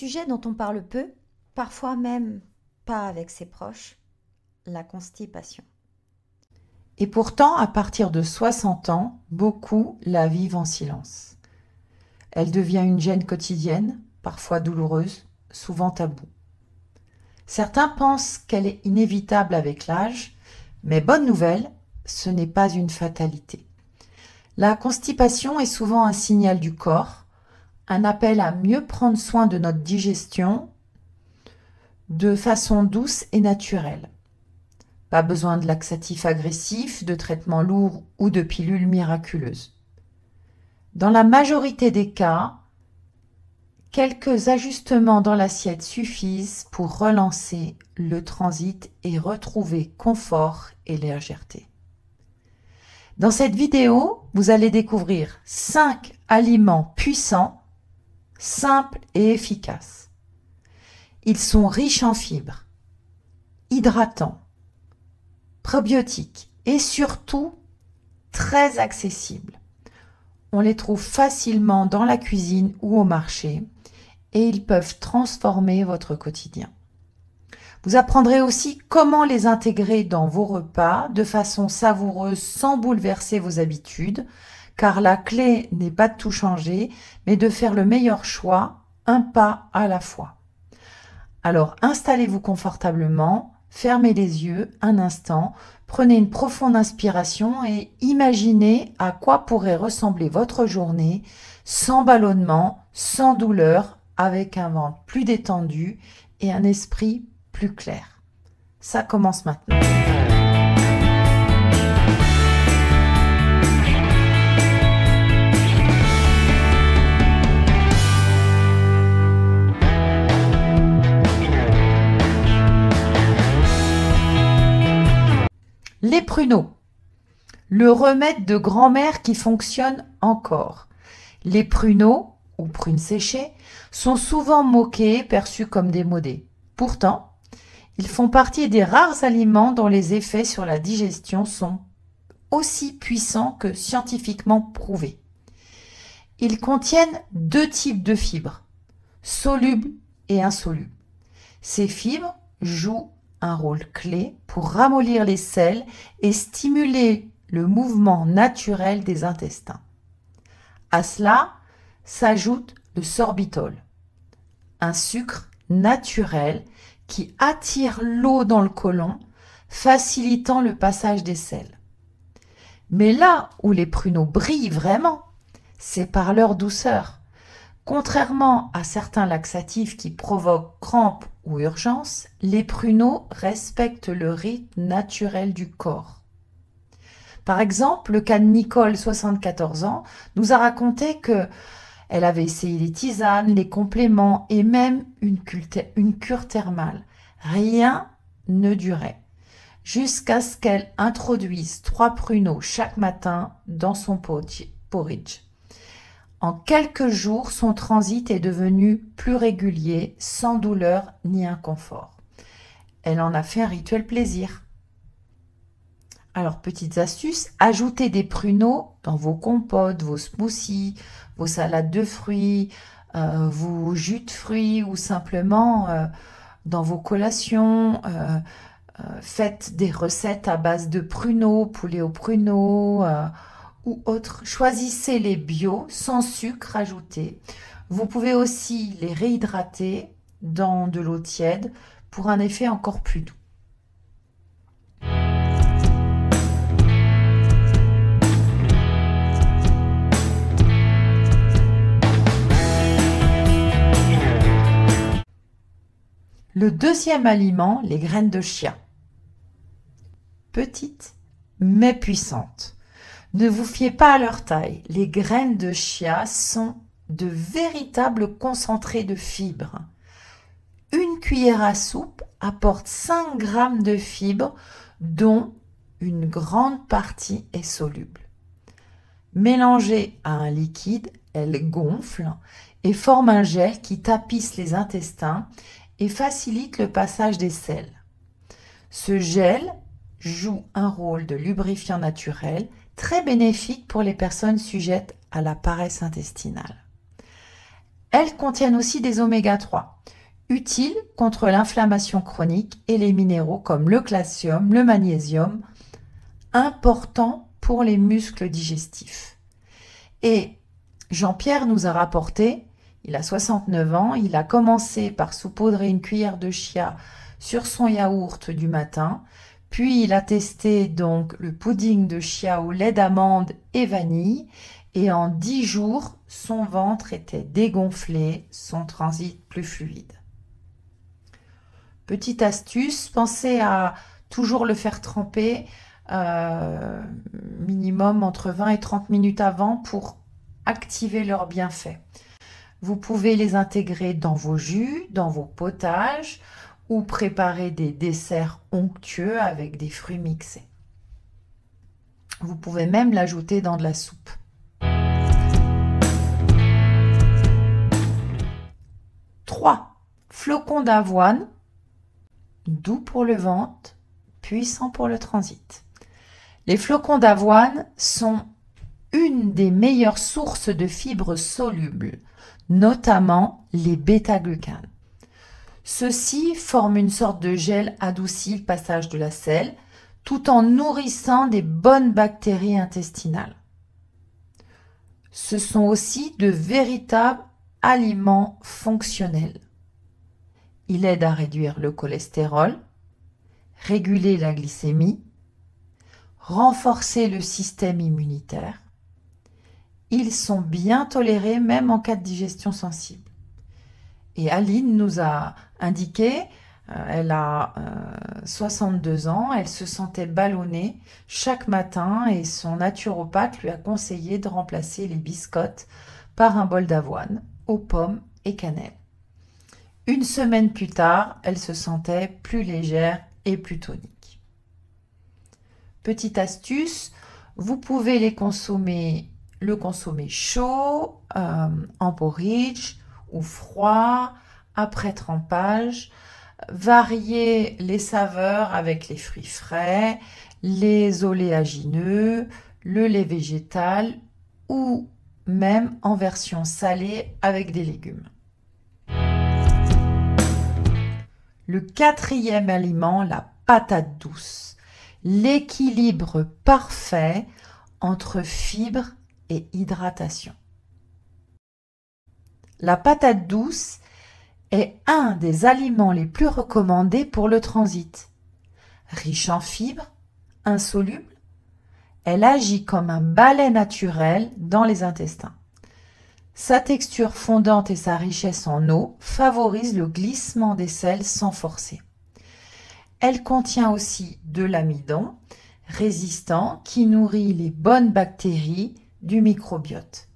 sujet dont on parle peu, parfois même pas avec ses proches, la constipation. Et pourtant, à partir de 60 ans, beaucoup la vivent en silence. Elle devient une gêne quotidienne, parfois douloureuse, souvent taboue. Certains pensent qu'elle est inévitable avec l'âge, mais bonne nouvelle, ce n'est pas une fatalité. La constipation est souvent un signal du corps, un appel à mieux prendre soin de notre digestion de façon douce et naturelle. Pas besoin de laxatifs agressifs, de traitements lourds ou de pilules miraculeuses. Dans la majorité des cas, quelques ajustements dans l'assiette suffisent pour relancer le transit et retrouver confort et légèreté. Dans cette vidéo, vous allez découvrir 5 aliments puissants, simples et efficaces. Ils sont riches en fibres, hydratants, probiotiques et surtout très accessibles. On les trouve facilement dans la cuisine ou au marché et ils peuvent transformer votre quotidien. Vous apprendrez aussi comment les intégrer dans vos repas de façon savoureuse sans bouleverser vos habitudes, car la clé n'est pas de tout changer, mais de faire le meilleur choix, un pas à la fois. Alors installez-vous confortablement, fermez les yeux un instant, prenez une profonde inspiration et imaginez à quoi pourrait ressembler votre journée sans ballonnement, sans douleur, avec un ventre plus détendu et un esprit plus clair. Ça commence maintenant. Les pruneaux, le remède de grand-mère qui fonctionne encore. Les pruneaux, ou prunes séchées, sont souvent moqués, perçus comme démodés. Pourtant, ils font partie des rares aliments dont les effets sur la digestion sont aussi puissants que scientifiquement prouvés. Ils contiennent 2 types de fibres, solubles et insolubles. Ces fibres jouent un rôle clé pour ramollir les selles et stimuler le mouvement naturel des intestins. À cela s'ajoute le sorbitol, un sucre naturel qui attire l'eau dans le côlon, facilitant le passage des selles. Mais là où les pruneaux brillent vraiment, c'est par leur douceur. Contrairement à certains laxatifs qui provoquent crampes ou urgences, les pruneaux respectent le rythme naturel du corps. Par exemple, le cas de Nicole, 74 ans, nous a raconté qu'elle avait essayé les tisanes, les compléments et même une cure thermale. Rien ne durait, jusqu'à ce qu'elle introduise 3 pruneaux chaque matin dans son porridge. En quelques jours, son transit est devenu plus régulier, sans douleur ni inconfort. Elle en a fait un rituel plaisir. Alors, petites astuces, ajoutez des pruneaux dans vos compotes, vos smoothies, vos salades de fruits, vos jus de fruits ou simplement dans vos collations. Faites des recettes à base de pruneaux, poulet aux pruneaux ou autres. Choisissez les bio, sans sucre ajouté. Vous pouvez aussi les réhydrater dans de l'eau tiède pour un effet encore plus doux. Le deuxième aliment, les graines de chia. Petites mais puissantes. Ne vous fiez pas à leur taille. Les graines de chia sont de véritables concentrés de fibres. Une cuillère à soupe apporte 5 grammes de fibres, dont une grande partie est soluble. Mélangée à un liquide, elle gonfle et forme un gel qui tapisse les intestins et facilite le passage des selles. Ce gel joue un rôle de lubrifiant naturel très bénéfique pour les personnes sujettes à la paresse intestinale. Elles contiennent aussi des oméga 3, utiles contre l'inflammation chronique et les minéraux comme le calcium, le magnésium, importants pour les muscles digestifs. Et Jean-Pierre nous a rapporté, il a 69 ans, il a commencé par saupoudrer une cuillère de chia sur son yaourt du matin, puis il a testé donc le pudding de chia au lait d'amande et vanille, et en 10 jours, son ventre était dégonflé, son transit plus fluide. Petite astuce, pensez à toujours le faire tremper minimum entre 20 et 30 minutes avant pour activer leurs bienfaits. Vous pouvez les intégrer dans vos jus, dans vos potages ou préparer des desserts onctueux avec des fruits mixés. Vous pouvez même l'ajouter dans de la soupe. Flocons d'avoine, doux pour le ventre, puissant pour le transit. Les flocons d'avoine sont une des meilleures sources de fibres solubles, notamment les bêta-glucanes. Ceux-ci forment une sorte de gel adouci le passage de la selle, tout en nourrissant des bonnes bactéries intestinales. Ce sont aussi de véritables aliments fonctionnels. Il aide à réduire le cholestérol, réguler la glycémie, renforcer le système immunitaire. Ils sont bien tolérés même en cas de digestion sensible. Et Aline nous a indiqué, elle a 62 ans, elle se sentait ballonnée chaque matin et son naturopathe lui a conseillé de remplacer les biscottes par un bol d'avoine aux pommes et cannelle. Une semaine plus tard, elle se sentait plus légère et plus tonique. Petite astuce, vous pouvez le consommer chaud, en porridge ou froid, après trempage. Varier les saveurs avec les fruits frais, les oléagineux, le lait végétal ou même en version salée avec des légumes. Le 4e aliment, la patate douce. L'équilibre parfait entre fibres et hydratation. La patate douce est un des aliments les plus recommandés pour le transit. Riche en fibres, insoluble, elle agit comme un balai naturel dans les intestins. Sa texture fondante et sa richesse en eau favorisent le glissement des selles sans forcer. Elle contient aussi de l'amidon résistant qui nourrit les bonnes bactéries du microbiote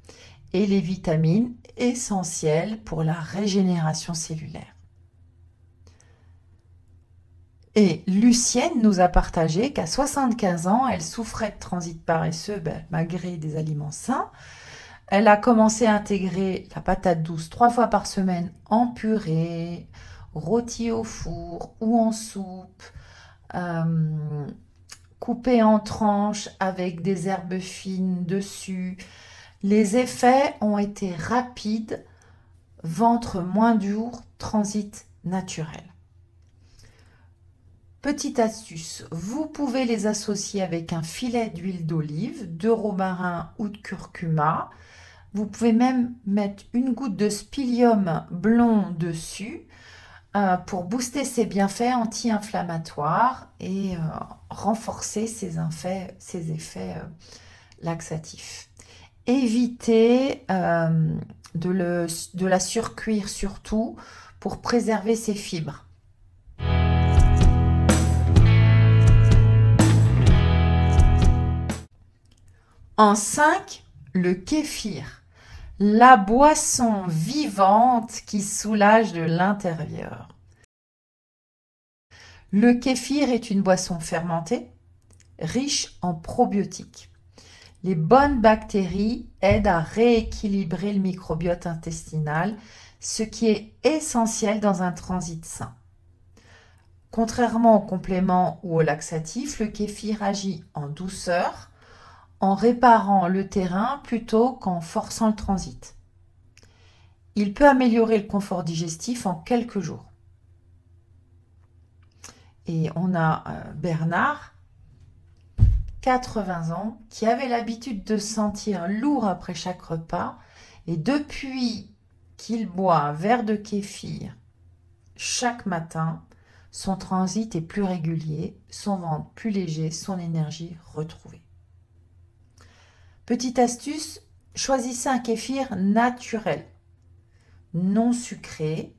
et les vitamines essentielles pour la régénération cellulaire. Et Lucienne nous a partagé qu'à 75 ans, elle souffrait de transit paresseux malgré des aliments sains. Elle a commencé à intégrer la patate douce 3 fois par semaine en purée, rôtie au four ou en soupe, coupée en tranches avec des herbes fines dessus. Les effets ont été rapides, ventre moins dur, transit naturel. Petite astuce, vous pouvez les associer avec un filet d'huile d'olive, de romarin ou de curcuma. Vous pouvez même mettre une goutte de spilium blond dessus pour booster ses bienfaits anti-inflammatoires et renforcer ses effets laxatifs. Évitez de la surcuire surtout pour préserver ses fibres. En 5, le kéfir, la boisson vivante qui soulage de l'intérieur. Le kéfir est une boisson fermentée, riche en probiotiques. Les bonnes bactéries aident à rééquilibrer le microbiote intestinal, ce qui est essentiel dans un transit sain. Contrairement aux compléments ou aux laxatifs, le kéfir agit en douceur, en réparant le terrain plutôt qu'en forçant le transit. Il peut améliorer le confort digestif en quelques jours. Et on a Bernard, 80 ans, qui avait l'habitude de se sentir lourd après chaque repas. Et depuis qu'il boit un verre de kéfir chaque matin, son transit est plus régulier, son ventre plus léger, son énergie retrouvée. Petite astuce, choisissez un kéfir naturel, non sucré.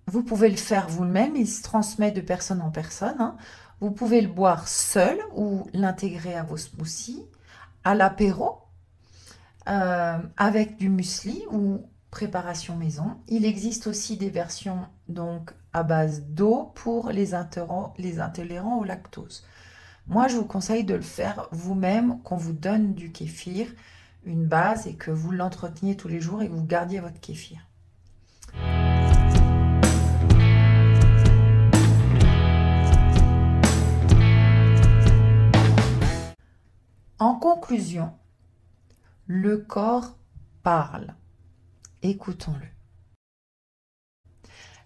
Vous pouvez le faire vous-même, il se transmet de personne en personne. Vous pouvez le boire seul ou l'intégrer à vos smoothies, à l'apéro, avec du muesli ou préparation maison. Il existe aussi des versions donc à base d'eau pour les intolérants au lactose. Moi, je vous conseille de le faire vous-même, qu'on vous donne du kéfir, une base, et que vous l'entreteniez tous les jours et que vous gardiez votre kéfir. En conclusion, le corps parle. Écoutons-le.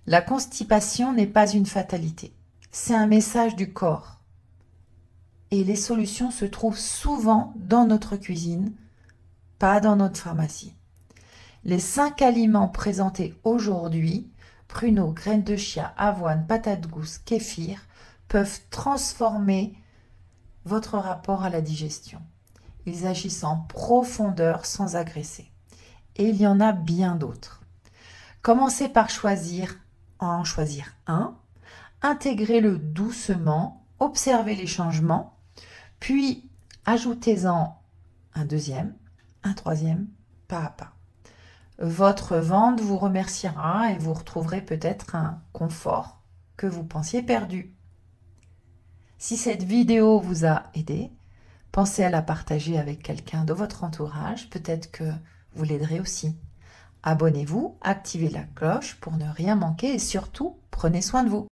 La constipation n'est pas une fatalité. C'est un message du corps. Et les solutions se trouvent souvent dans notre cuisine, pas dans notre pharmacie. Les 5 aliments présentés aujourd'hui, pruneaux, graines de chia, avoine, patates douces, kéfir, peuvent transformer votre rapport à la digestion. Ils agissent en profondeur sans agresser. Et il y en a bien d'autres. Commencez par en choisir un, intégrez-le doucement, observez les changements, puis ajoutez-en un deuxième, un troisième, pas à pas. Votre ventre vous remerciera et vous retrouverez peut-être un confort que vous pensiez perdu. Si cette vidéo vous a aidé, pensez à la partager avec quelqu'un de votre entourage, peut-être que vous l'aiderez aussi. Abonnez-vous, activez la cloche pour ne rien manquer et surtout, prenez soin de vous.